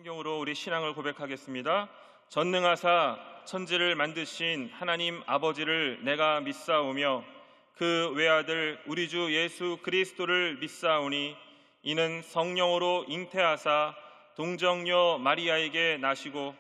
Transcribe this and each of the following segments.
성경으로 우리 신앙을 고백하겠습니다. 전능하사 천지를 만드신 하나님 아버지를 내가 믿사오며 그 외아들 우리 주 예수 그리스도를 믿사오니 이는 성령으로 잉태하사 동정녀 마리아에게 나시고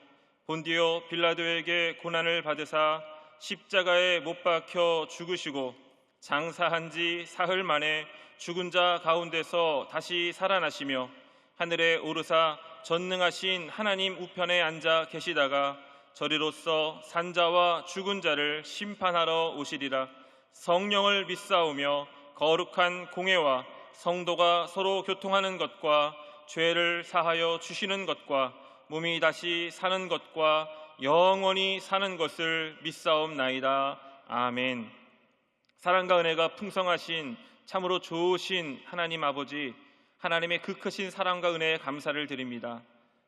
본디오 빌라도에게 고난을 받으사 십자가에 못 박혀 죽으시고 장사한 지 사흘 만에 죽은 자 가운데서 다시 살아나시며 하늘에 오르사 전능하신 하나님 우편에 앉아 계시다가 저리로서 산자와 죽은 자를 심판하러 오시리라. 성령을 믿사오며 거룩한 공회와 성도가 서로 교통하는 것과 죄를 사하여 주시는 것과 몸이 다시 사는 것과 영원히 사는 것을 믿사옵나이다. 아멘. 사랑과 은혜가 풍성하신 참으로 좋으신 하나님 아버지, 하나님의 그 크신 사랑과 은혜에 감사를 드립니다.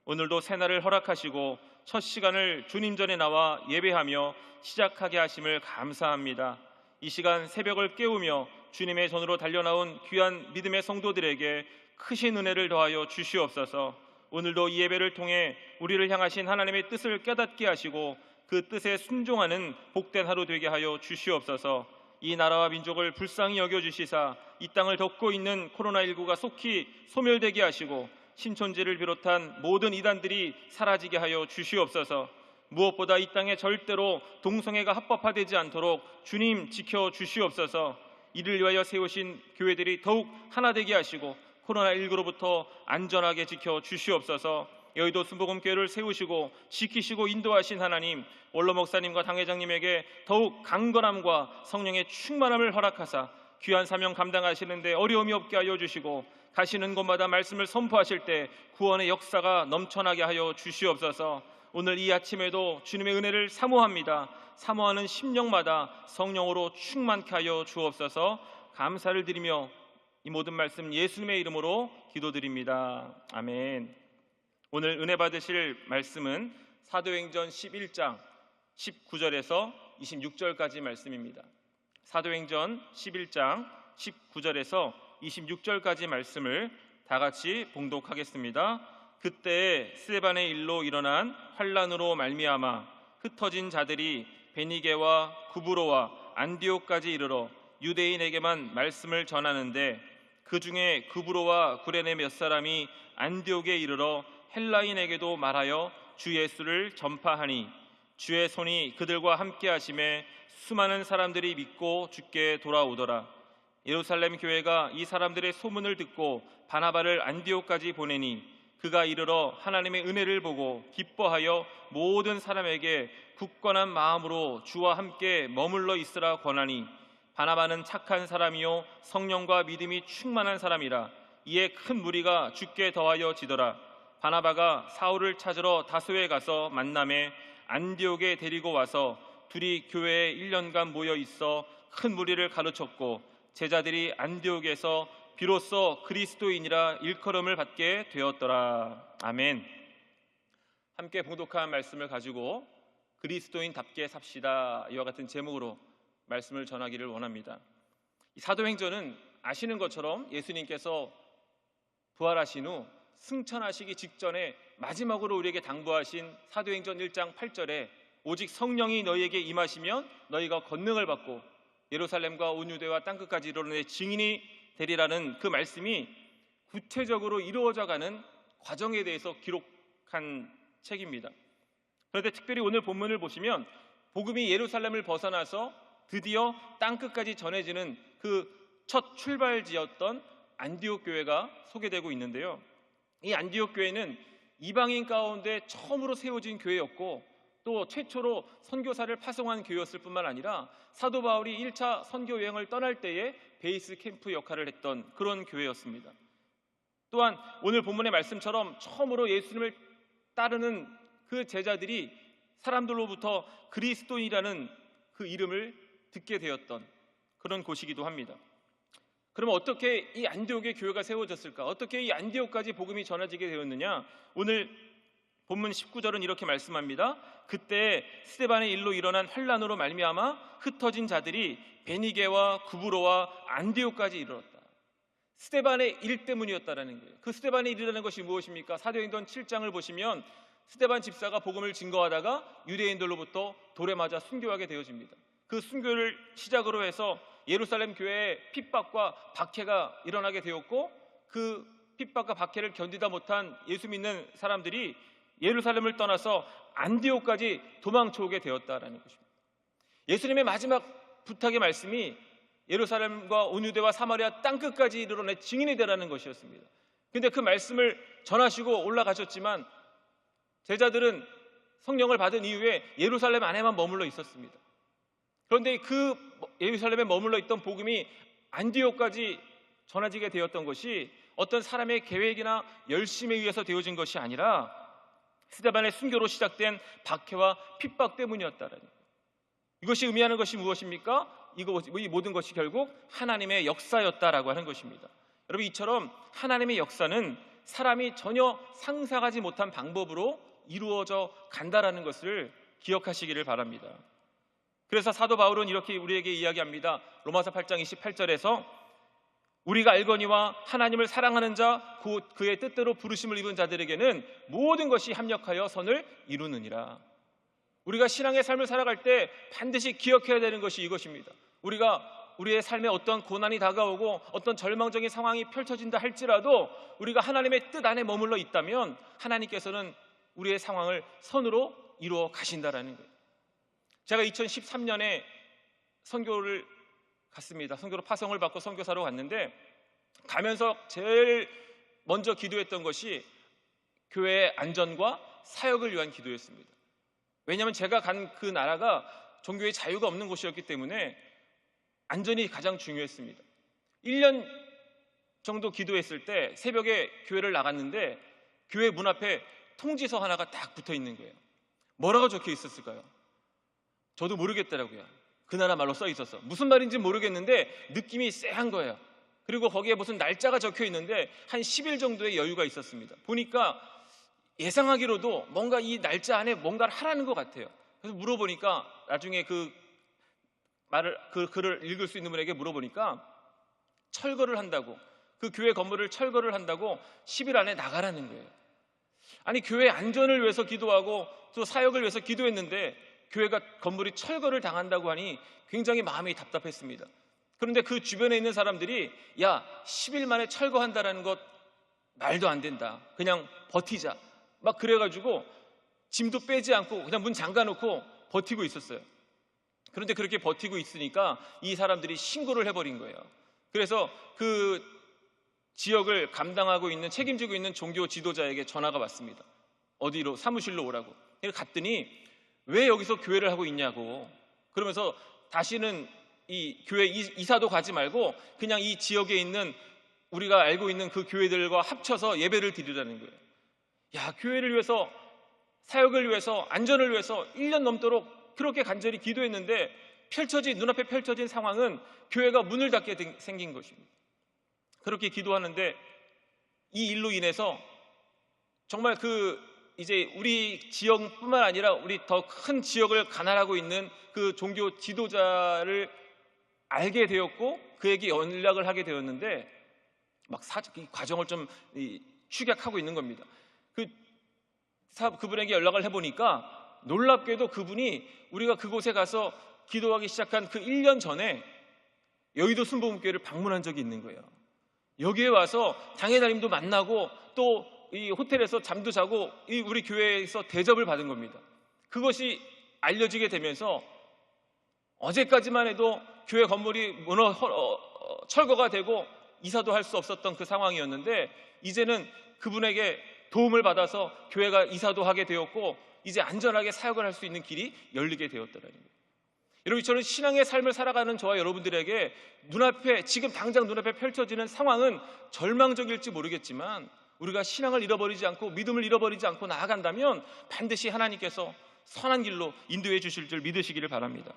오늘도 새날을 허락하시고 첫 시간을 주님 전에 나와 예배하며 시작하게 하심을 감사합니다. 이 시간 새벽을 깨우며 주님의 전으로 달려나온 귀한 믿음의 성도들에게 크신 은혜를 더하여 주시옵소서. 오늘도 이 예배를 통해 우리를 향하신 하나님의 뜻을 깨닫게 하시고 그 뜻에 순종하는 복된 하루 되게 하여 주시옵소서. 이 나라와 민족을 불쌍히 여겨주시사 이 땅을 덮고 있는 코로나19가 속히 소멸되게 하시고 신천지를 비롯한 모든 이단들이 사라지게 하여 주시옵소서. 무엇보다 이 땅에 절대로 동성애가 합법화되지 않도록 주님 지켜주시옵소서. 이를 위하여 세우신 교회들이 더욱 하나 되게 하시고 코로나19로부터 안전하게 지켜주시옵소서. 여의도 순복음교회를 세우시고 지키시고 인도하신 하나님, 원로 목사님과 당회장님에게 더욱 강건함과 성령의 충만함을 허락하사 귀한 사명 감당하시는데 어려움이 없게 하여 주시고 가시는 곳마다 말씀을 선포하실 때 구원의 역사가 넘쳐나게 하여 주시옵소서. 오늘 이 아침에도 주님의 은혜를 사모합니다. 사모하는 심령마다 성령으로 충만케 하여 주옵소서. 감사를 드리며 이 모든 말씀 예수님의 이름으로 기도드립니다. 아멘. 오늘 은혜 받으실 말씀은 사도행전 11장 19절에서 26절까지 말씀입니다. 사도행전 11장 19절에서 26절까지 말씀을 다 같이 봉독하겠습니다. 그때 스데반의 일로 일어난 환란으로 말미암아 흩어진 자들이 베니게와 구브로와 안디옥까지 이르러 유대인에게만 말씀을 전하는데 그 중에 구브로와 구레네 몇 사람이 안디옥에 이르러 헬라인에게도 말하여 주 예수를 전파하니 주의 손이 그들과 함께 하심에 수많은 사람들이 믿고 주께 돌아오더라. 예루살렘 교회가 이 사람들의 소문을 듣고 바나바를 안디옥까지 보내니 그가 이르러 하나님의 은혜를 보고 기뻐하여 모든 사람에게 굳건한 마음으로 주와 함께 머물러 있으라 권하니 바나바는 착한 사람이요 성령과 믿음이 충만한 사람이라. 이에 큰 무리가 주께 더하여 지더라. 바나바가 사울을 찾으러 다소에 가서 만남에 안디옥에 데리고 와서 둘이 교회에 1년간 모여 있어 큰 무리를 가르쳤고 제자들이 안디옥에서 비로소 그리스도인이라 일컬음을 받게 되었더라. 아멘. 함께 봉독한 말씀을 가지고 그리스도인답게 삽시다, 이와 같은 제목으로 말씀을 전하기를 원합니다. 이 사도행전은 아시는 것처럼 예수님께서 부활하신 후 승천하시기 직전에 마지막으로 우리에게 당부하신 사도행전 1장 8절에 오직 성령이 너희에게 임하시면 너희가 권능을 받고 예루살렘과 온 유대와 땅끝까지 이르러 내 증인이 되리라는 그 말씀이 구체적으로 이루어져가는 과정에 대해서 기록한 책입니다. 그런데 특별히 오늘 본문을 보시면 복음이 예루살렘을 벗어나서 드디어 땅끝까지 전해지는 그 첫 출발지였던 안디옥 교회가 소개되고 있는데요. 이 안디옥 교회는 이방인 가운데 처음으로 세워진 교회였고 또 최초로 선교사를 파송한 교회였을 뿐만 아니라 사도 바울이 1차 선교 여행을 떠날 때에 베이스 캠프 역할을 했던 그런 교회였습니다. 또한 오늘 본문의 말씀처럼 처음으로 예수님을 따르는 그 제자들이 사람들로부터 그리스도인이라는 그 이름을 듣게 되었던 그런 곳이기도 합니다. 그러면 어떻게 이 안디옥의 교회가 세워졌을까? 어떻게 이 안디옥까지 복음이 전해지게 되었느냐? 오늘 본문 19절은 이렇게 말씀합니다. 그때 스데반의 일로 일어난 환란으로 말미암아 흩어진 자들이 베니게와 구브로와 안디옥까지 이르렀다. 스데반의 일 때문이었다라는 거예요. 그 스데반의 일이라는 것이 무엇입니까? 사도행전 7장을 보시면 스데반 집사가 복음을 증거하다가 유대인들로부터 돌에 맞아 순교하게 되어집니다. 그 순교를 시작으로 해서 예루살렘 교회에 핍박과 박해가 일어나게 되었고, 그 핍박과 박해를 견디다 못한 예수 믿는 사람들이 예루살렘을 떠나서 안디옥까지 도망쳐 오게 되었다라는 것입니다. 예수님의 마지막 부탁의 말씀이 예루살렘과 온 유대와 사마리아 땅끝까지 이르러 내 증인이 되라는 것이었습니다. 그런데 그 말씀을 전하시고 올라가셨지만 제자들은 성령을 받은 이후에 예루살렘 안에만 머물러 있었습니다. 그런데 그 예루살렘에 머물러 있던 복음이 안디옥까지 전해지게 되었던 것이 어떤 사람의 계획이나 열심에 의해서 되어진 것이 아니라 스데반의 순교로 시작된 박해와 핍박 때문이었다라는 거예요. 이것이 의미하는 것이 무엇입니까? 이 모든 것이 결국 하나님의 역사였다라고 하는 것입니다. 여러분, 이처럼 하나님의 역사는 사람이 전혀 상상하지 못한 방법으로 이루어져 간다라는 것을 기억하시기를 바랍니다. 그래서 사도 바울은 이렇게 우리에게 이야기합니다. 로마서 8장 28절에서 우리가 알거니와 하나님을 사랑하는 자 곧 그의 뜻대로 부르심을 입은 자들에게는 모든 것이 합력하여 선을 이루느니라. 우리가 신앙의 삶을 살아갈 때 반드시 기억해야 되는 것이 이것입니다. 우리가 우리의 삶에 어떤 고난이 다가오고 어떤 절망적인 상황이 펼쳐진다 할지라도 우리가 하나님의 뜻 안에 머물러 있다면 하나님께서는 우리의 상황을 선으로 이루어 가신다라는 거예요. 제가 2013년에 선교를 갔습니다. 선교로 파송을 받고 선교사로 갔는데, 가면서 제일 먼저 기도했던 것이 교회의 안전과 사역을 위한 기도였습니다. 왜냐하면 제가 간 그 나라가 종교의 자유가 없는 곳이었기 때문에 안전이 가장 중요했습니다. 1년 정도 기도했을 때 새벽에 교회를 나갔는데 교회 문 앞에 통지서 하나가 딱 붙어 있는 거예요. 뭐라고 적혀 있었을까요? 저도 모르겠더라고요. 그 나라 말로 써 있었어. 무슨 말인지 모르겠는데 느낌이 쎄한 거예요. 그리고 거기에 무슨 날짜가 적혀 있는데 한 10일 정도의 여유가 있었습니다. 보니까 예상하기로도 뭔가 이 날짜 안에 뭔가를 하라는 것 같아요. 그래서 물어보니까 나중에 그 글을 읽을 수 있는 분에게 물어보니까 철거를 한다고, 그 교회 건물을 철거를 한다고 10일 안에 나가라는 거예요. 아니, 교회 안전을 위해서 기도하고 또 사역을 위해서 기도했는데 교회가 건물이 철거를 당한다고 하니 굉장히 마음이 답답했습니다. 그런데 그 주변에 있는 사람들이 야, 10일 만에 철거한다라는 것 말도 안 된다, 그냥 버티자, 막 그래가지고 짐도 빼지 않고 그냥 문 잠가놓고 버티고 있었어요. 그런데 그렇게 버티고 있으니까 이 사람들이 신고를 해버린 거예요. 그래서 그 지역을 감당하고 있는, 책임지고 있는 종교 지도자에게 전화가 왔습니다. 어디로? 사무실로 오라고. 갔더니 왜 여기서 교회를 하고 있냐고. 그러면서 다시는 이 교회 이사도 가지 말고 그냥 이 지역에 있는 우리가 알고 있는 그 교회들과 합쳐서 예배를 드리라는 거예요. 야, 교회를 위해서, 사역을 위해서, 안전을 위해서 1년 넘도록 그렇게 간절히 기도했는데 눈앞에 펼쳐진 상황은 교회가 문을 닫게 생긴 것입니다. 그렇게 기도하는데 이 일로 인해서 정말 이제 우리 지역뿐만 아니라 우리 더 큰 지역을 관할하고 있는 그 종교 지도자를 알게 되었고 그에게 연락을 하게 되었는데 막 이 과정을 좀 축약하고 있는 겁니다. 그분에게 연락을 해보니까 놀랍게도 그분이 우리가 그곳에 가서 기도하기 시작한 그 1년 전에 여의도 순복음교회를 방문한 적이 있는 거예요. 여기에 와서 장애자님도 만나고 또 이 호텔에서 잠도 자고 우리 교회에서 대접을 받은 겁니다. 그것이 알려지게 되면서 어제까지만 해도 교회 건물이 철거가 되고 이사도 할 수 없었던 그 상황이었는데 이제는 그분에게 도움을 받아서 교회가 이사도 하게 되었고 이제 안전하게 사역을 할 수 있는 길이 열리게 되었더라는 거예요. 여러분, 저는 신앙의 삶을 살아가는 저와 여러분들에게 지금 당장 눈앞에 펼쳐지는 상황은 절망적일지 모르겠지만 우리가 신앙을 잃어버리지 않고 믿음을 잃어버리지 않고 나아간다면 반드시 하나님께서 선한 길로 인도해 주실 줄 믿으시기를 바랍니다.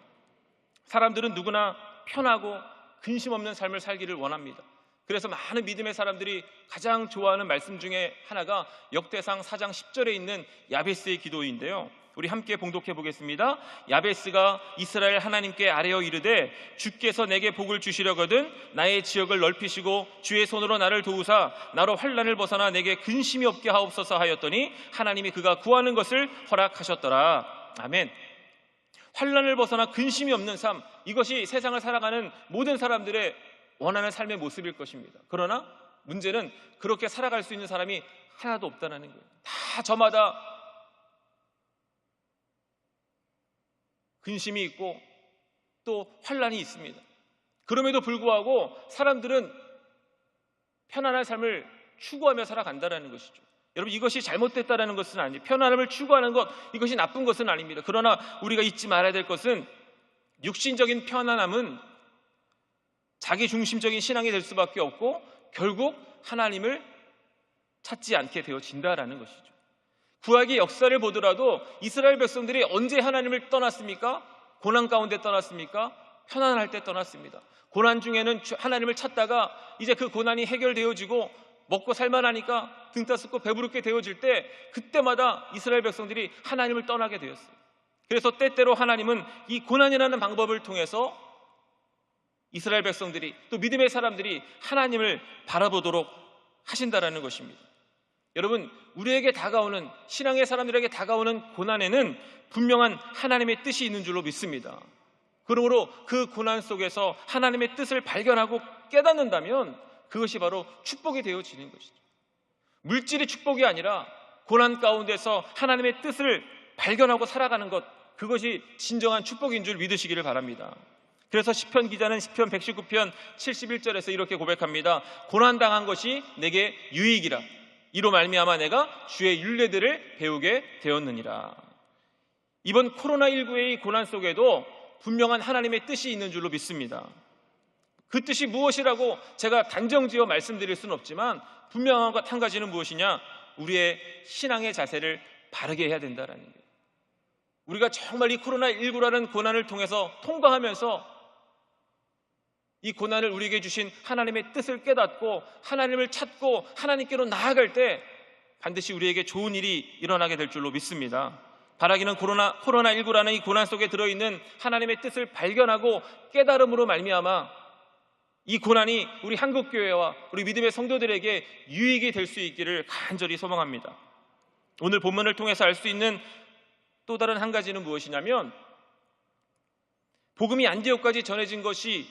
사람들은 누구나 편하고 근심 없는 삶을 살기를 원합니다. 그래서 많은 믿음의 사람들이 가장 좋아하는 말씀 중에 하나가 역대상 4장 10절에 있는 야베스의 기도인데요, 우리 함께 봉독해 보겠습니다. 야베스가 이스라엘 하나님께 아뢰어 이르되 주께서 내게 복을 주시려거든 나의 지역을 넓히시고 주의 손으로 나를 도우사 나로 환난을 벗어나 내게 근심이 없게 하옵소서 하였더니 하나님이 그가 구하는 것을 허락하셨더라. 아멘. 환난을 벗어나 근심이 없는 삶, 이것이 세상을 살아가는 모든 사람들의 원하는 삶의 모습일 것입니다. 그러나 문제는 그렇게 살아갈 수 있는 사람이 하나도 없다는 거예요. 다 저마다 근심이 있고 또 환난이 있습니다. 그럼에도 불구하고 사람들은 편안한 삶을 추구하며 살아간다는 것이죠. 여러분, 이것이 잘못됐다는 것은 아니에요. 편안함을 추구하는 것, 이것이 나쁜 것은 아닙니다. 그러나 우리가 잊지 말아야 될 것은 육신적인 편안함은 자기 중심적인 신앙이 될 수밖에 없고 결국 하나님을 찾지 않게 되어진다라는 것이죠. 구약의 역사를 보더라도 이스라엘 백성들이 언제 하나님을 떠났습니까? 고난 가운데 떠났습니까? 편안할 때 떠났습니다. 고난 중에는 하나님을 찾다가 이제 그 고난이 해결되어지고 먹고 살만하니까 등 따숩고 배부르게 되어질 때 그때마다 이스라엘 백성들이 하나님을 떠나게 되었어요. 그래서 때때로 하나님은 이 고난이라는 방법을 통해서 이스라엘 백성들이 또 믿음의 사람들이 하나님을 바라보도록 하신다라는 것입니다. 여러분, 우리에게 다가오는, 신앙의 사람들에게 다가오는 고난에는 분명한 하나님의 뜻이 있는 줄로 믿습니다. 그러므로 그 고난 속에서 하나님의 뜻을 발견하고 깨닫는다면 그것이 바로 축복이 되어지는 것이죠. 물질이 축복이 아니라 고난 가운데서 하나님의 뜻을 발견하고 살아가는 것, 그것이 진정한 축복인 줄 믿으시기를 바랍니다. 그래서 시편 기자는 시편 119편 71절에서 이렇게 고백합니다. 고난당한 것이 내게 유익이라. 이로 말미암아 내가 주의 율례들을 배우게 되었느니라. 이번 코로나19의 고난 속에도 분명한 하나님의 뜻이 있는 줄로 믿습니다. 그 뜻이 무엇이라고 제가 단정지어 말씀드릴 수는 없지만 분명한 것 한 가지는 무엇이냐? 우리의 신앙의 자세를 바르게 해야 된다는 거예요. 우리가 정말 이 코로나19라는 고난을 통해서 통과하면서 이 고난을 우리에게 주신 하나님의 뜻을 깨닫고 하나님을 찾고 하나님께로 나아갈 때 반드시 우리에게 좋은 일이 일어나게 될 줄로 믿습니다. 바라기는 코로나19라는 이 고난 속에 들어있는 하나님의 뜻을 발견하고 깨달음으로 말미암아 이 고난이 우리 한국교회와 우리 믿음의 성도들에게 유익이 될 수 있기를 간절히 소망합니다. 오늘 본문을 통해서 알 수 있는 또 다른 한 가지는 무엇이냐면 복음이 안디옥까지 전해진 것이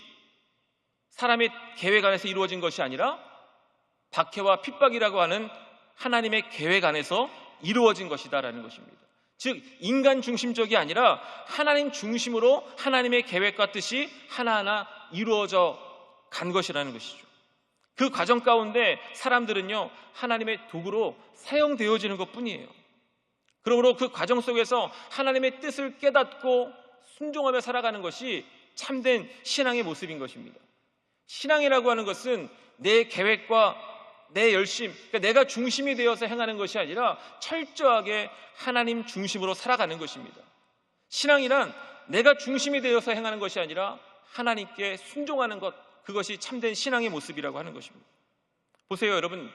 사람의 계획 안에서 이루어진 것이 아니라 박해와 핍박이라고 하는 하나님의 계획 안에서 이루어진 것이다라는 것입니다. 즉 인간 중심적이 아니라 하나님 중심으로 하나님의 계획과 뜻이 하나하나 이루어져 간 것이라는 것이죠. 그 과정 가운데 사람들은요 하나님의 도구로 사용되어지는 것뿐이에요. 그러므로 그 과정 속에서 하나님의 뜻을 깨닫고 순종하며 살아가는 것이 참된 신앙의 모습인 것입니다. 신앙이라고 하는 것은 내 계획과 내 열심, 그러니까 내가 중심이 되어서 행하는 것이 아니라 철저하게 하나님 중심으로 살아가는 것입니다. 신앙이란 내가 중심이 되어서 행하는 것이 아니라 하나님께 순종하는 것, 그것이 참된 신앙의 모습이라고 하는 것입니다. 보세요, 여러분.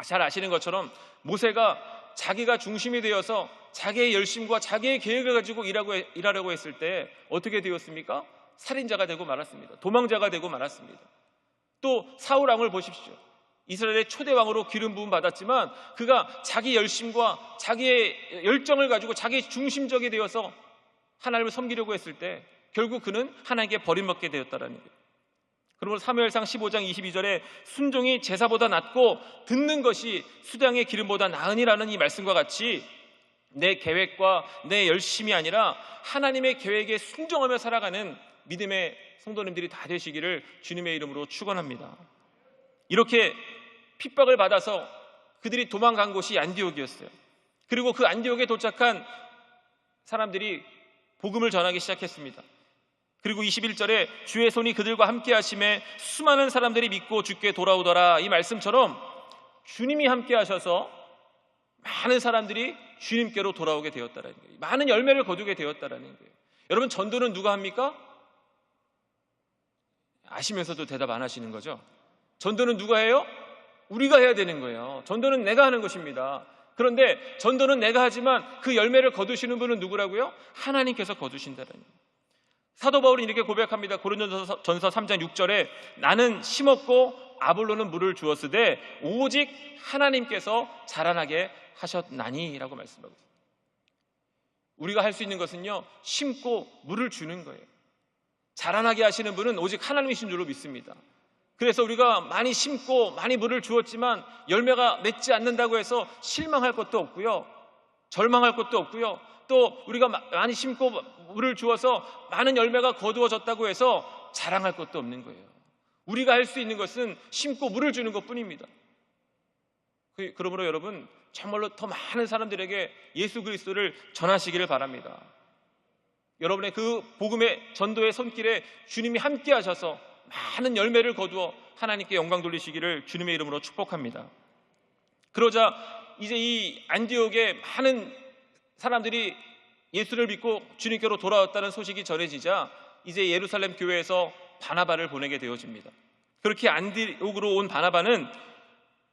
잘 아시는 것처럼 모세가 자기가 중심이 되어서 자기의 열심과 자기의 계획을 가지고 일하려고 했을 때 어떻게 되었습니까? 살인자가 되고 말았습니다. 도망자가 되고 말았습니다. 또 사울 왕을 보십시오. 이스라엘의 초대 왕으로 기름 부음 받았지만 그가 자기 열심과 자기의 열정을 가지고 자기 중심적이 되어서 하나님을 섬기려고 했을 때 결국 그는 하나님께 버림받게 되었다는 거예요. 그러므로 사무엘상 15장 22절에 순종이 제사보다 낫고 듣는 것이 수량의 기름보다 나으니라는 이 말씀과 같이 내 계획과 내 열심이 아니라 하나님의 계획에 순종하며 살아가는 믿음의 성도님들이 다 되시기를 주님의 이름으로 축원합니다. 이렇게 핍박을 받아서 그들이 도망간 곳이 안디옥이었어요. 그리고 그 안디옥에 도착한 사람들이 복음을 전하기 시작했습니다. 그리고 21절에 주의 손이 그들과 함께 하심에 수많은 사람들이 믿고 주께 돌아오더라. 이 말씀처럼 주님이 함께 하셔서 많은 사람들이 주님께로 돌아오게 되었다는 거예요. 많은 열매를 거두게 되었다는 거예요. 여러분, 전도는 누가 합니까? 아시면서도 대답 안 하시는 거죠? 전도는 누가 해요? 우리가 해야 되는 거예요. 전도는 내가 하는 것입니다. 그런데 전도는 내가 하지만 그 열매를 거두시는 분은 누구라고요? 하나님께서 거두신다는 거예요. 사도 바울은 이렇게 고백합니다. 고린도전서 3장 6절에 나는 심었고 아볼로는 물을 주었으되 오직 하나님께서 자라나게 하셨나니 라고 말씀하고 있습니다. 우리가 할 수 있는 것은요, 심고 물을 주는 거예요. 자라나게 하시는 분은 오직 하나님이신 줄로 믿습니다. 그래서 우리가 많이 심고 많이 물을 주었지만 열매가 맺지 않는다고 해서 실망할 것도 없고요, 절망할 것도 없고요, 또 우리가 많이 심고 물을 주어서 많은 열매가 거두어졌다고 해서 자랑할 것도 없는 거예요. 우리가 할 수 있는 것은 심고 물을 주는 것뿐입니다. 그러므로 여러분, 정말로 더 많은 사람들에게 예수 그리스도를 전하시기를 바랍니다. 여러분의 그 복음의 전도의 손길에 주님이 함께 하셔서 많은 열매를 거두어 하나님께 영광 돌리시기를 주님의 이름으로 축복합니다. 그러자 이제 이 안디옥에 많은 사람들이 예수를 믿고 주님께로 돌아왔다는 소식이 전해지자 이제 예루살렘 교회에서 바나바를 보내게 되어집니다. 그렇게 안디옥으로 온 바나바는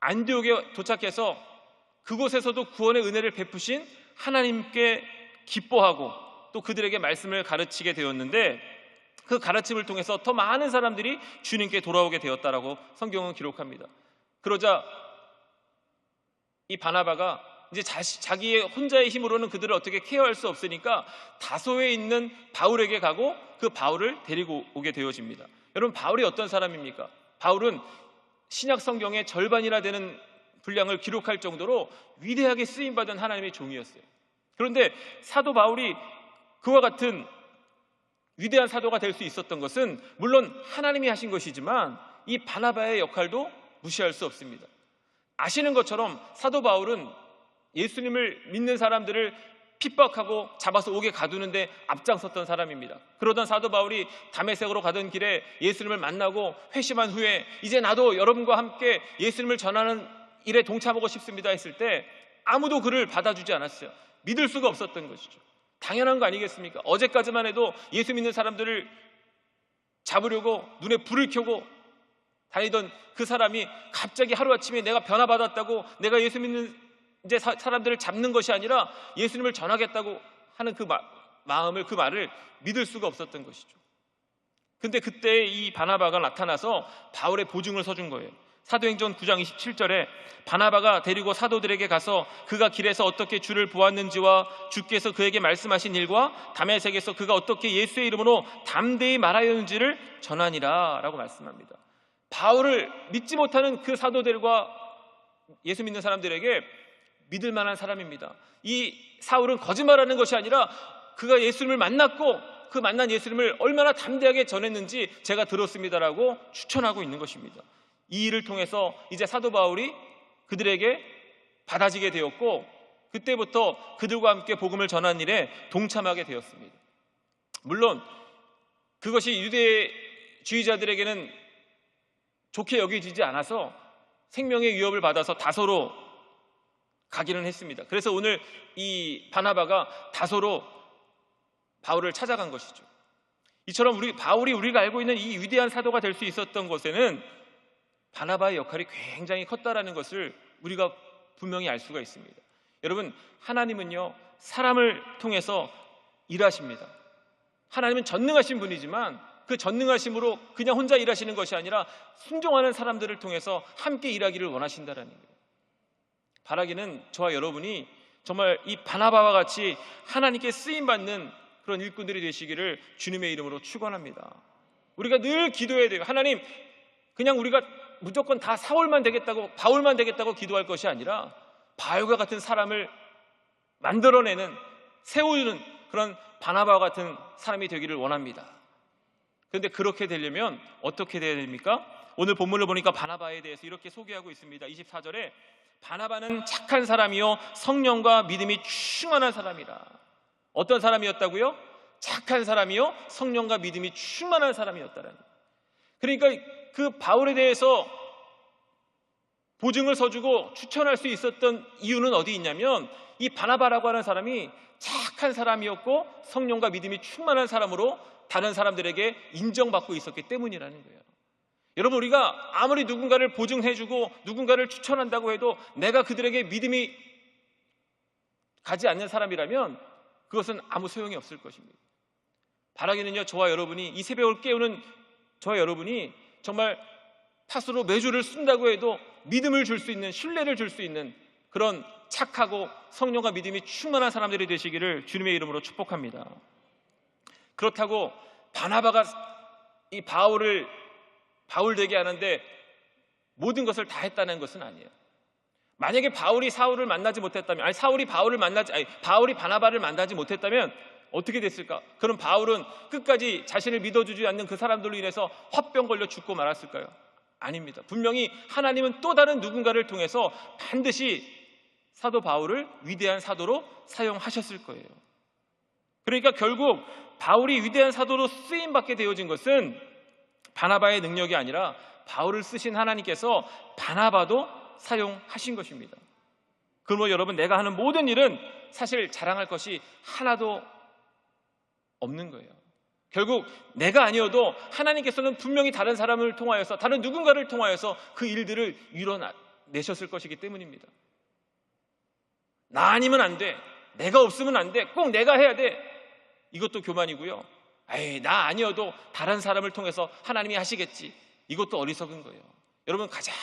안디옥에 도착해서 그곳에서도 구원의 은혜를 베푸신 하나님께 기뻐하고 또 그들에게 말씀을 가르치게 되었는데, 그 가르침을 통해서 더 많은 사람들이 주님께 돌아오게 되었다라고 성경은 기록합니다. 그러자 이 바나바가 이제 자기의 혼자의 힘으로는 그들을 어떻게 케어할 수 없으니까 다소에 있는 바울에게 가고 그 바울을 데리고 오게 되어집니다. 여러분, 바울이 어떤 사람입니까? 바울은 신약 성경의 절반이나 되는 분량을 기록할 정도로 위대하게 쓰임받은 하나님의 종이었어요. 그런데 사도 바울이 그와 같은 위대한 사도가 될 수 있었던 것은 물론 하나님이 하신 것이지만 이 바나바의 역할도 무시할 수 없습니다. 아시는 것처럼 사도 바울은 예수님을 믿는 사람들을 핍박하고 잡아서 옥에 가두는데 앞장섰던 사람입니다. 그러던 사도 바울이 다메섹으로 가던 길에 예수님을 만나고 회심한 후에 이제 나도 여러분과 함께 예수님을 전하는 일에 동참하고 싶습니다 했을 때 아무도 그를 받아주지 않았어요. 믿을 수가 없었던 것이죠. 당연한 거 아니겠습니까? 어제까지만 해도 예수 믿는 사람들을 잡으려고 눈에 불을 켜고 다니던 그 사람이 갑자기 하루아침에 내가 변화받았다고, 내가 예수 믿는 이제 사람들을 잡는 것이 아니라 예수님을 전하겠다고 하는 그 마음을, 그 말을 믿을 수가 없었던 것이죠. 근데 그때 이 바나바가 나타나서 바울의 보증을 서준 거예요. 사도행전 9장 27절에 바나바가 데리고 사도들에게 가서 그가 길에서 어떻게 주를 보았는지와 주께서 그에게 말씀하신 일과 다메섹에서 그가 어떻게 예수의 이름으로 담대히 말하였는지를 전하니라 라고 말씀합니다. 바울을 믿지 못하는 그 사도들과 예수 믿는 사람들에게 믿을 만한 사람입니다. 이 사울은 거짓말하는 것이 아니라 그가 예수님을 만났고 그 만난 예수님을 얼마나 담대하게 전했는지 제가 들었습니다라고 추천하고 있는 것입니다. 이 일을 통해서 이제 사도 바울이 그들에게 받아지게 되었고 그때부터 그들과 함께 복음을 전하는 일에 동참하게 되었습니다. 물론 그것이 유대주의자들에게는 좋게 여겨지지 않아서 생명의 위협을 받아서 다소로 가기는 했습니다. 그래서 오늘 이 바나바가 다소로 바울을 찾아간 것이죠. 이처럼 바울이 우리가 알고 있는 이 위대한 사도가 될 수 있었던 것에는 바나바의 역할이 굉장히 컸다라는 것을 우리가 분명히 알 수가 있습니다. 여러분, 하나님은요 사람을 통해서 일하십니다. 하나님은 전능하신 분이지만 그 전능하심으로 그냥 혼자 일하시는 것이 아니라 순종하는 사람들을 통해서 함께 일하기를 원하신다라는 거예요. 바라기는 저와 여러분이 정말 이 바나바와 같이 하나님께 쓰임받는 그런 일꾼들이 되시기를 주님의 이름으로 축원합니다. 우리가 늘 기도해야 돼요. 하나님, 그냥 우리가 무조건 다 사울만 되겠다고, 바울만 되겠다고 기도할 것이 아니라 바울과 같은 사람을 만들어내는, 세우는 그런 바나바와 같은 사람이 되기를 원합니다. 그런데 그렇게 되려면 어떻게 돼야 됩니까? 오늘 본문을 보니까 바나바에 대해서 이렇게 소개하고 있습니다. 24절에 바나바는 착한 사람이요 성령과 믿음이 충만한 사람이라. 어떤 사람이었다고요? 착한 사람이요 성령과 믿음이 충만한 사람이었다라는. 그러니까 그 바울에 대해서 보증을 서주고 추천할 수 있었던 이유는 어디 있냐면 이 바나바라고 하는 사람이 착한 사람이었고 성령과 믿음이 충만한 사람으로 다른 사람들에게 인정받고 있었기 때문이라는 거예요. 여러분, 우리가 아무리 누군가를 보증해주고 누군가를 추천한다고 해도 내가 그들에게 믿음이 가지 않는 사람이라면 그것은 아무 소용이 없을 것입니다. 바라기는요, 저와 여러분이, 이 새벽을 깨우는 저와 여러분이 정말 팥으로 매주를 쓴다고 해도 믿음을 줄 수 있는, 신뢰를 줄 수 있는 그런 착하고 성령과 믿음이 충만한 사람들이 되시기를 주님의 이름으로 축복합니다. 그렇다고 바나바가 이 바울 되게 하는데 모든 것을 다 했다는 것은 아니에요. 만약에 바울이 사울을 만나지 못했다면, 바울이 바나바를 만나지 못했다면 어떻게 됐을까? 그럼 바울은 끝까지 자신을 믿어주지 않는 그 사람들로 인해서 화병 걸려 죽고 말았을까요? 아닙니다. 분명히 하나님은 또 다른 누군가를 통해서 반드시 사도 바울을 위대한 사도로 사용하셨을 거예요. 그러니까 결국 바울이 위대한 사도로 쓰임받게 되어진 것은 바나바의 능력이 아니라 바울을 쓰신 하나님께서 바나바도 사용하신 것입니다. 그러므로 여러분, 내가 하는 모든 일은 사실 자랑할 것이 하나도 없는 거예요. 결국 내가 아니어도 하나님께서는 분명히 다른 사람을 통하여서, 다른 누군가를 통하여서 그 일들을 이뤄내셨을 것이기 때문입니다. 나 아니면 안 돼, 내가 없으면 안 돼, 꼭 내가 해야 돼, 이것도 교만이고요. 나 아니어도 다른 사람을 통해서 하나님이 하시겠지, 이것도 어리석은 거예요. 여러분, 가장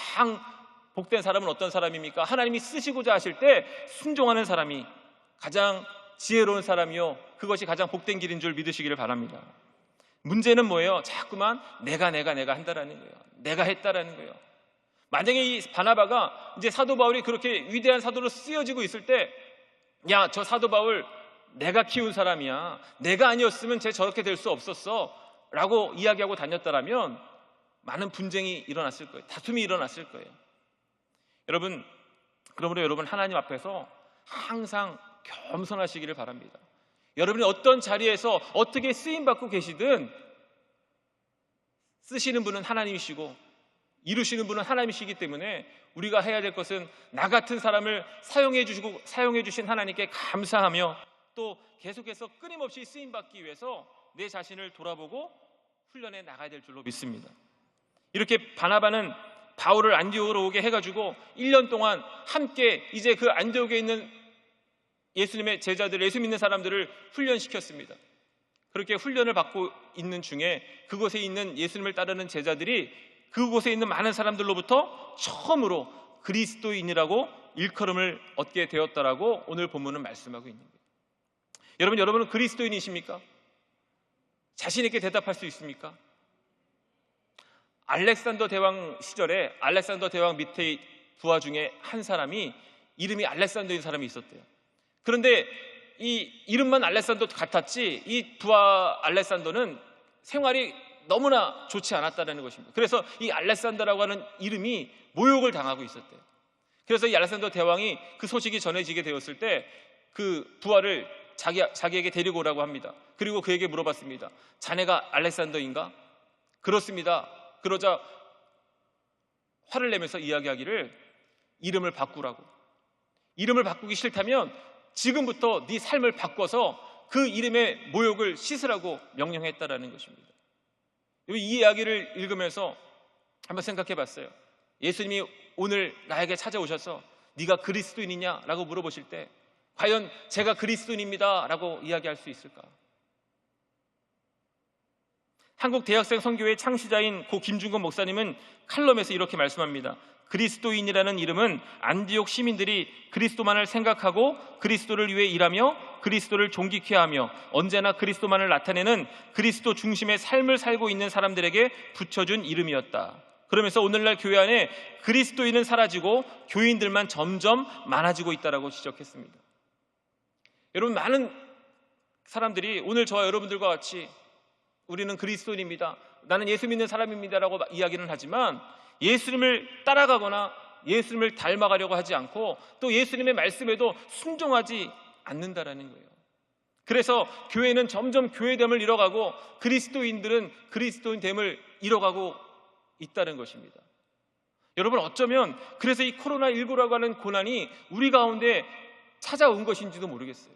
복된 사람은 어떤 사람입니까? 하나님이 쓰시고자 하실 때 순종하는 사람이 가장 지혜로운 사람이요, 그것이 가장 복된 길인 줄 믿으시기를 바랍니다. 문제는 뭐예요? 자꾸만 내가 한다라는 거예요. 내가 했다라는 거예요. 만약에 이 바나바가 이제 사도 바울이 그렇게 위대한 사도로 쓰여지고 있을 때, 야, 저 사도 바울 내가 키운 사람이야, 내가 아니었으면 쟤 저렇게 될 수 없었어 라고 이야기하고 다녔다라면 많은 분쟁이 일어났을 거예요. 다툼이 일어났을 거예요. 그러므로 여러분, 하나님 앞에서 항상 겸손하시기를 바랍니다. 여러분이 어떤 자리에서 어떻게 쓰임받고 계시든 쓰시는 분은 하나님이시고 이루시는 분은 하나님이시기 때문에 우리가 해야 될 것은 나 같은 사람을 사용해 주신 하나님께 감사하며 또 계속해서 끊임없이 쓰임받기 위해서 내 자신을 돌아보고 훈련해 나가야 될 줄로 믿습니다. 이렇게 바나바는 바울을 안디옥으로 오게 해가지고 1년 동안 함께 이제 그 안디옥에 있는 예수님의 제자들, 예수 믿는 사람들을 훈련시켰습니다. 그렇게 훈련을 받고 있는 중에 그곳에 있는 예수님을 따르는 제자들이 그곳에 있는 많은 사람들로부터 처음으로 그리스도인이라고 일컬음을 얻게 되었다라고 오늘 본문은 말씀하고 있는 거예요. 여러분은 그리스도인이십니까? 자신 있게 대답할 수 있습니까? 알렉산더 대왕 시절에 알렉산더 대왕 밑에 부하 중에 한 사람이 이름이 알렉산더인 사람이 있었대요. 그런데 이 이름만 알렉산더 같았지 이 부하 알렉산더는 생활이 너무나 좋지 않았다는 것입니다. 그래서 이 알렉산더라고 하는 이름이 모욕을 당하고 있었대요. 그래서 이 알렉산더 대왕이 그 소식이 전해지게 되었을 때 그 부하를 자기에게 데리고 오라고 합니다. 그리고 그에게 물어봤습니다. 자네가 알렉산더인가? 그렇습니다. 그러자 화를 내면서 이야기하기를 이름을 바꾸라고. 이름을 바꾸기 싫다면 지금부터 네 삶을 바꿔서 그 이름의 모욕을 씻으라고 명령했다라는 것입니다. 이 이야기를 읽으면서 한번 생각해 봤어요. 예수님이 오늘 나에게 찾아오셔서 네가 그리스도인이냐라고 물어보실 때 과연 제가 그리스도인입니다 라고 이야기할 수 있을까? 한국 대학생 선교회 창시자인 고 김중건 목사님은 칼럼에서 이렇게 말씀합니다. 그리스도인이라는 이름은 안디옥 시민들이 그리스도만을 생각하고 그리스도를 위해 일하며 그리스도를 존귀케 하며 언제나 그리스도만을 나타내는 그리스도 중심의 삶을 살고 있는 사람들에게 붙여준 이름이었다. 그러면서 오늘날 교회 안에 그리스도인은 사라지고 교인들만 점점 많아지고 있다고 지적했습니다. 여러분, 많은 사람들이 오늘 저와 여러분들과 같이 우리는 그리스도인입니다, 나는 예수 믿는 사람입니다라고 이야기는 하지만 예수님을 따라가거나 예수님을 닮아가려고 하지 않고 또 예수님의 말씀에도 순종하지 않는다라는 거예요. 그래서 교회는 점점 교회됨을 잃어가고 그리스도인들은 그리스도인됨을 잃어가고 있다는 것입니다. 여러분, 어쩌면 그래서 이 코로나19라고 하는 고난이 우리 가운데 찾아온 것인지도 모르겠어요.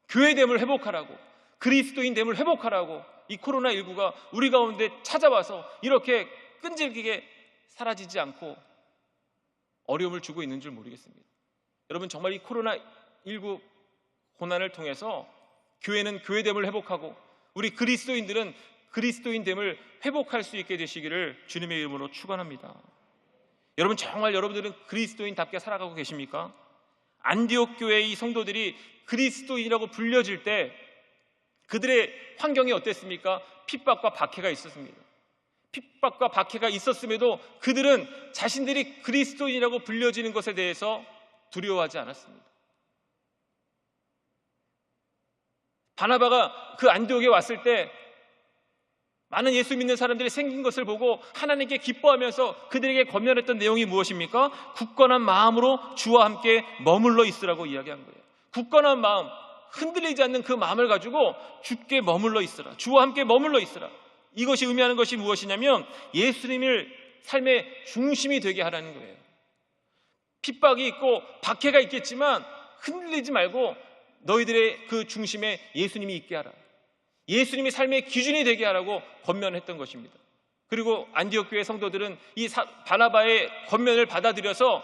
교회됨을 회복하라고, 그리스도인됨을 회복하라고 이 코로나19가 우리 가운데 찾아와서 이렇게 끈질기게 사라지지 않고 어려움을 주고 있는 줄 모르겠습니다. 여러분, 정말 이 코로나19 고난을 통해서 교회는 교회됨을 회복하고 우리 그리스도인들은 그리스도인됨을 회복할 수 있게 되시기를 주님의 이름으로 축원합니다. 여러분, 정말 여러분들은 그리스도인답게 살아가고 계십니까? 안디옥 교회의 이 성도들이 그리스도인이라고 불려질 때 그들의 환경이 어땠습니까? 핍박과 박해가 있었습니다. 핍박과 박해가 있었음에도 그들은 자신들이 그리스도인이라고 불려지는 것에 대해서 두려워하지 않았습니다. 바나바가 그 안디옥에 왔을 때 많은 예수 믿는 사람들이 생긴 것을 보고 하나님께 기뻐하면서 그들에게 권면했던 내용이 무엇입니까? 굳건한 마음으로 주와 함께 머물러 있으라고 이야기한 거예요. 굳건한 마음, 흔들리지 않는 그 마음을 가지고 주께 머물러 있으라, 주와 함께 머물러 있으라. 이것이 의미하는 것이 무엇이냐면 예수님을 삶의 중심이 되게 하라는 거예요. 핍박이 있고 박해가 있겠지만 흔들리지 말고 너희들의 그 중심에 예수님이 있게 하라, 예수님이 삶의 기준이 되게 하라고 권면했던 것입니다. 그리고 안디옥 교회 성도들은 이 바나바의 권면을 받아들여서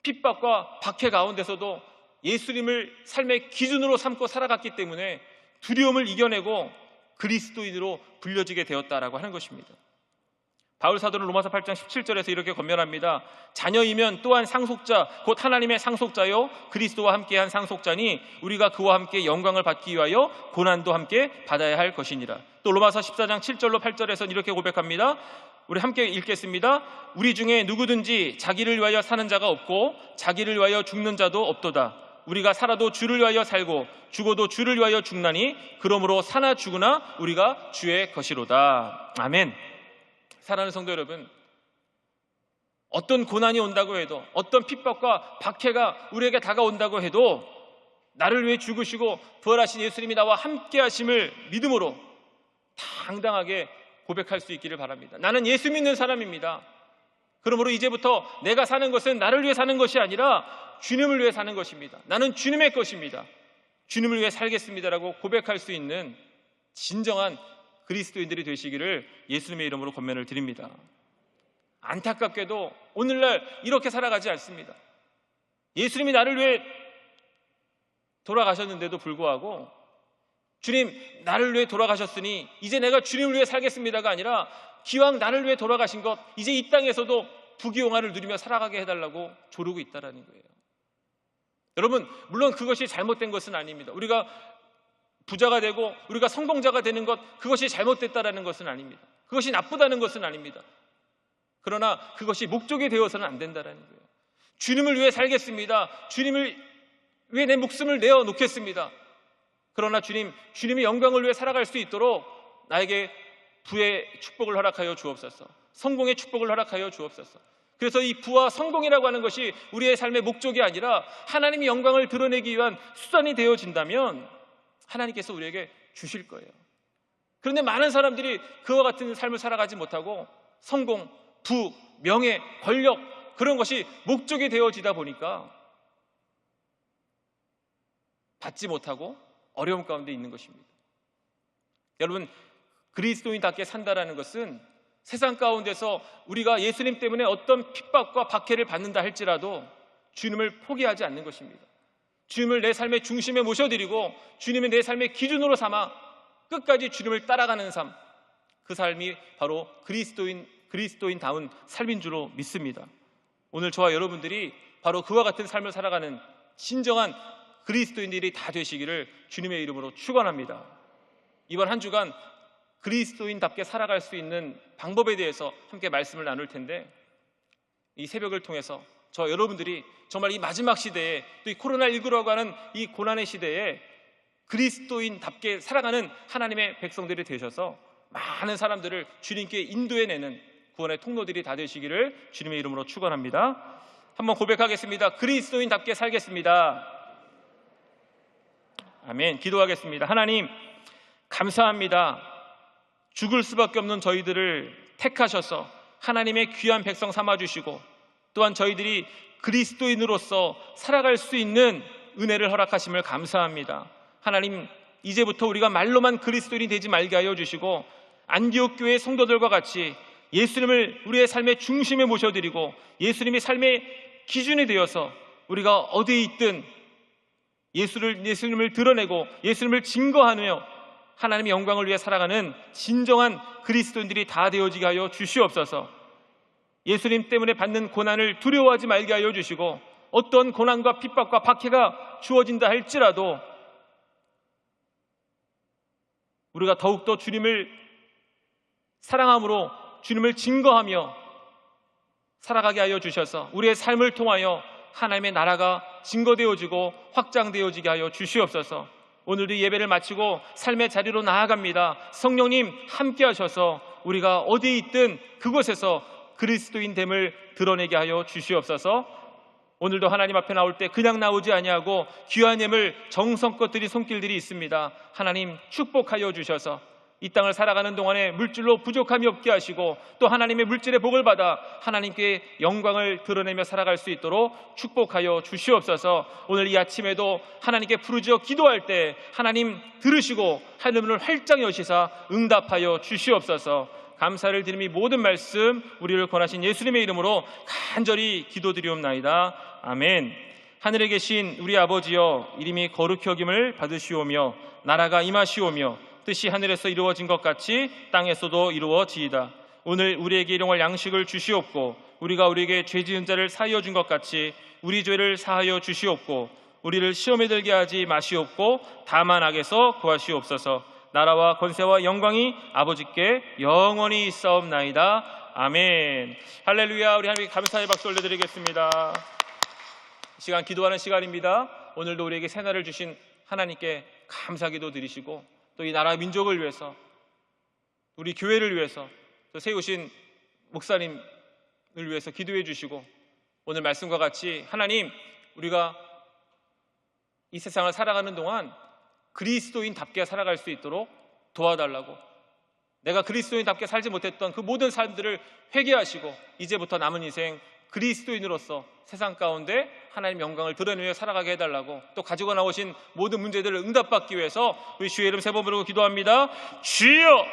핍박과 박해 가운데서도 예수님을 삶의 기준으로 삼고 살아갔기 때문에 두려움을 이겨내고 그리스도인으로 불려지게 되었다라고 하는 것입니다. 바울 사도는 로마서 8장 17절에서 이렇게 권면합니다. 자녀이면 또한 상속자 곧 하나님의 상속자요 그리스도와 함께한 상속자니 우리가 그와 함께 영광을 받기 위하여 고난도 함께 받아야 할 것이니라. 또 로마서 14장 7절로 8절에서는 이렇게 고백합니다. 우리 함께 읽겠습니다. 우리 중에 누구든지 자기를 위하여 사는 자가 없고 자기를 위하여 죽는 자도 없도다. 우리가 살아도 주를 위하여 살고 죽어도 주를 위하여 죽나니 그러므로 사나 죽으나 우리가 주의 것이로다. 아멘. 사랑하는 성도 여러분, 어떤 고난이 온다고 해도, 어떤 핍박과 박해가 우리에게 다가온다고 해도 나를 위해 죽으시고 부활하신 예수님이 나와 함께 하심을 믿음으로 당당하게 고백할 수 있기를 바랍니다. 나는 예수 믿는 사람입니다. 그러므로 이제부터 내가 사는 것은 나를 위해 사는 것이 아니라 주님을 위해 사는 것입니다. 나는 주님의 것입니다. 주님을 위해 살겠습니다라고 고백할 수 있는 진정한 그리스도인들이 되시기를 예수님의 이름으로 권면을 드립니다. 안타깝게도 오늘날 이렇게 살아가지 않습니다. 예수님이 나를 위해 돌아가셨는데도 불구하고 주님, 나를 위해 돌아가셨으니 이제 내가 주님을 위해 살겠습니다가 아니라 기왕 나를 위해 돌아가신 것, 이제 이 땅에서도 부귀영화를 누리며 살아가게 해달라고 조르고 있다는 거예요. 여러분, 물론 그것이 잘못된 것은 아닙니다. 우리가 부자가 되고 우리가 성공자가 되는 것, 그것이 잘못됐다라는 것은 아닙니다. 그것이 나쁘다는 것은 아닙니다. 그러나 그것이 목적이 되어서는 안 된다는 거예요. 주님을 위해 살겠습니다. 주님을 위해 내 목숨을 내어놓겠습니다. 그러나 주님의 영광을 위해 살아갈 수 있도록 나에게 부의 축복을 허락하여 주옵소서, 성공의 축복을 허락하여 주옵소서. 그래서 이 부와 성공이라고 하는 것이 우리의 삶의 목적이 아니라 하나님의 영광을 드러내기 위한 수단이 되어진다면 하나님께서 우리에게 주실 거예요. 그런데 많은 사람들이 그와 같은 삶을 살아가지 못하고 성공, 부, 명예, 권력, 그런 것이 목적이 되어지다 보니까 받지 못하고 어려움 가운데 있는 것입니다. 여러분, 그리스도인답게 산다라는 것은 세상 가운데서 우리가 예수님 때문에 어떤 핍박과 박해를 받는다 할지라도 주님을 포기하지 않는 것입니다. 주님을 내 삶의 중심에 모셔드리고 주님을 내 삶의 기준으로 삼아 끝까지 주님을 따라가는 삶, 그 삶이 바로 그리스도인다운 삶인 줄로 믿습니다. 오늘 저와 여러분들이 바로 그와 같은 삶을 살아가는 진정한 그리스도인들이 다 되시기를 주님의 이름으로 축원합니다. 이번 한 주간 그리스도인답게 살아갈 수 있는 방법에 대해서 함께 말씀을 나눌 텐데, 이 새벽을 통해서 저 여러분들이 정말 이 마지막 시대에, 또 이 코로나19라고 하는 이 고난의 시대에 그리스도인답게 살아가는 하나님의 백성들이 되셔서 많은 사람들을 주님께 인도해내는 구원의 통로들이 다 되시기를 주님의 이름으로 축원합니다. 한번 고백하겠습니다. 그리스도인답게 살겠습니다. 아멘. 기도하겠습니다. 하나님, 감사합니다. 죽을 수밖에 없는 저희들을 택하셔서 하나님의 귀한 백성 삼아주시고 또한 저희들이 그리스도인으로서 살아갈 수 있는 은혜를 허락하심을 감사합니다. 하나님, 이제부터 우리가 말로만 그리스도인이 되지 말게 하여 주시고 안디옥 교회 성도들과 같이 예수님을 우리의 삶의 중심에 모셔드리고 예수님이 삶의 기준이 되어서 우리가 어디에 있든 예수님을 드러내고 예수님을 증거하며 하나님의 영광을 위해 살아가는 진정한 그리스도인들이 다 되어지게 하여 주시옵소서. 예수님 때문에 받는 고난을 두려워하지 말게 하여 주시고, 어떤 고난과 핍박과 박해가 주어진다 할지라도 우리가 더욱더 주님을 사랑함으로 주님을 증거하며 살아가게 하여 주셔서 우리의 삶을 통하여 하나님의 나라가 증거되어지고 확장되어지게 하여 주시옵소서. 오늘도 예배를 마치고 삶의 자리로 나아갑니다. 성령님 함께 하셔서 우리가 어디에 있든 그곳에서 그리스도인됨을 드러내게 하여 주시옵소서. 오늘도 하나님 앞에 나올 때 그냥 나오지 아니하고 귀한 예물 정성껏 드린 손길들이 있습니다. 하나님 축복하여 주셔서 이 땅을 살아가는 동안에 물질로 부족함이 없게 하시고, 또 하나님의 물질의 복을 받아 하나님께 영광을 드러내며 살아갈 수 있도록 축복하여 주시옵소서. 오늘 이 아침에도 하나님께 부르짖어 기도할 때 하나님 들으시고 하늘문을 활짝 여시사 응답하여 주시옵소서. 감사를 드리며 모든 말씀 우리를 권하신 예수님의 이름으로 간절히 기도드리옵나이다. 아멘. 하늘에 계신 우리 아버지여, 이름이 거룩히 여김을 받으시오며 나라가 임하시오며 뜻이 하늘에서 이루어진 것 같이 땅에서도 이루어지이다. 오늘 우리에게 일용할 양식을 주시옵고, 우리가 우리에게 죄 지은 자를 사하여 준 것 같이 우리 죄를 사하여 주시옵고, 우리를 시험에 들게 하지 마시옵고 다만 악에서 구하시옵소서. 나라와 권세와 영광이 아버지께 영원히 있사옵나이다. 아멘. 할렐루야. 우리 하나님께 감사의 박수 올려드리겠습니다. 이 시간 기도하는 시간입니다. 오늘도 우리에게 새날을 주신 하나님께 감사기도 드리시고, 또 이 나라 민족을 위해서, 우리 교회를 위해서 또 세우신 목사님을 위해서 기도해 주시고, 오늘 말씀과 같이 하나님, 우리가 이 세상을 살아가는 동안 그리스도인답게 살아갈 수 있도록 도와달라고, 내가 그리스도인답게 살지 못했던 그 모든 삶들을 회개하시고 이제부터 남은 인생 그리스도인으로서 세상 가운데 하나님 영광을 드러내며 살아가게 해달라고, 또 가지고 나오신 모든 문제들을 응답받기 위해서 우리 주의 이름 세 번 부르고 기도합니다. 주여,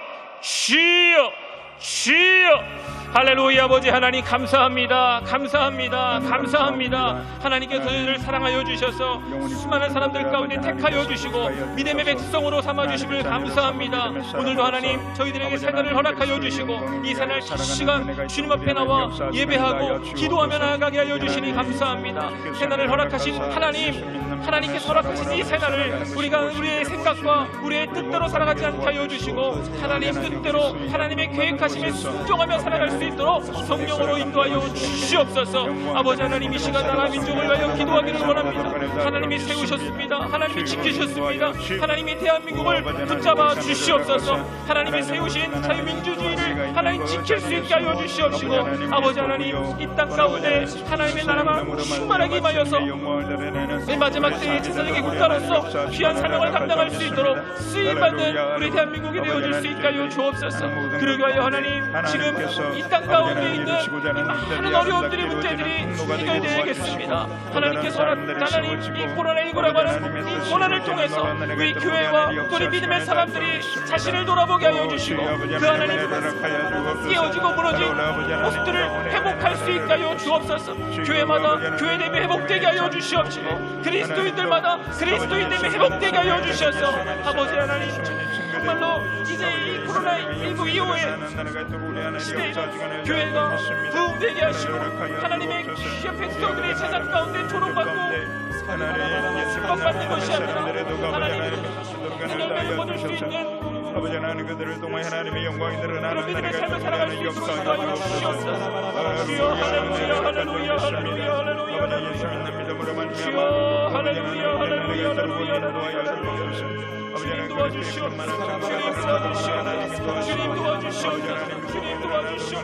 주여, 주여. 할렐루야. 아버지 하나님 감사합니다. 감사합니다. 감사합니다. 하나님께서 저희를 사랑하여 주셔서 수많은 사람들 가운데 택하여 주시고 믿음의 백성으로 삼아주심을 감사합니다. 오늘도 하나님 저희들에게 새날을 허락하여 주시고, 이 새날 첫 시간 주님 앞에 나와 예배하고 기도하며 나아가게 하여 주시니 감사합니다. 새날을 허락하신 하나님, 하나님께서 허락하신 이 새날을 우리가 우리의 생각과 우리의 뜻대로 살아가지 않게 하여 주시고, 하나님 뜻대로 하나님의 계획하심에 순종하며 살아갈 수 있도록 성령으로 인도하여 주시옵소서. 아버지 하나님, 이 시간 나라 민족을 위하여 기도하기를 원합니다. 하나님이 세우셨습니다. 하나님이 지키셨습니다. 하나님이 대한민국을 붙잡아 주시옵소서. 하나님이 세우신 자유민주주의를 하나님 지킬 수 있게 하여 주시옵시고, 아버지 하나님, 이 땅 가운데 하나님의 나라가 충만하게 임하여서 이 마지막 때의 제사장의 국가로서 귀한 사명을 감당할 수 있도록 쓰임받는 우리 대한민국이 되어줄 수 있게 하여 주옵소서. 그러기 위하여 하나님, 지금 이 땅 가운데 있는 많은 어려움들이, 문제들이 해결되겠습니다. 하나님께서 하나님, 이 코로나19라고 하는 이 고난을 통해서 우리 교회와 우리 믿음의 사람들이 자신을 돌아보게 하여 주시고, 그 하나님 깨어지고 무너진 모습들을 회복할 수 있게 하여 주옵소서. 교회마다 교회됨이 회복되게 하여 주시옵시고, 그리스도인들마다 그리스도인됨이 회복되게 하여 주셔서, 아버지 하나님, 정말로 이제 이 코로나19 이후에 시대에는 교회가 부흥되게 하시고, 하나님의 귀한 백성들의 세상 가운데 조롱받고 축복받는 것이 아니라 하나님의 생명을 얻을 수 있는 아버지 하나님, 그들을 통해 하나님의 영광이 드러나는 그런 믿음의 나라가 삶을 살아갈 수 있도록 도와주시옵소서. 주여 할렐루야, 할렐루야, 할렐루야, 할렐루야. 아버지 예수 믿는 믿음으로 말미암아 주여 할렐루야, 할렐루야, 할렐루야, 할렐루야. 주님 도와주시오. 주님 도와주시오. 주님 도와주시오.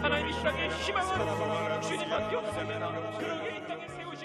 하나님, 이 땅의 희망은 주님밖에 없습니다. 그러게 이 땅에 세우신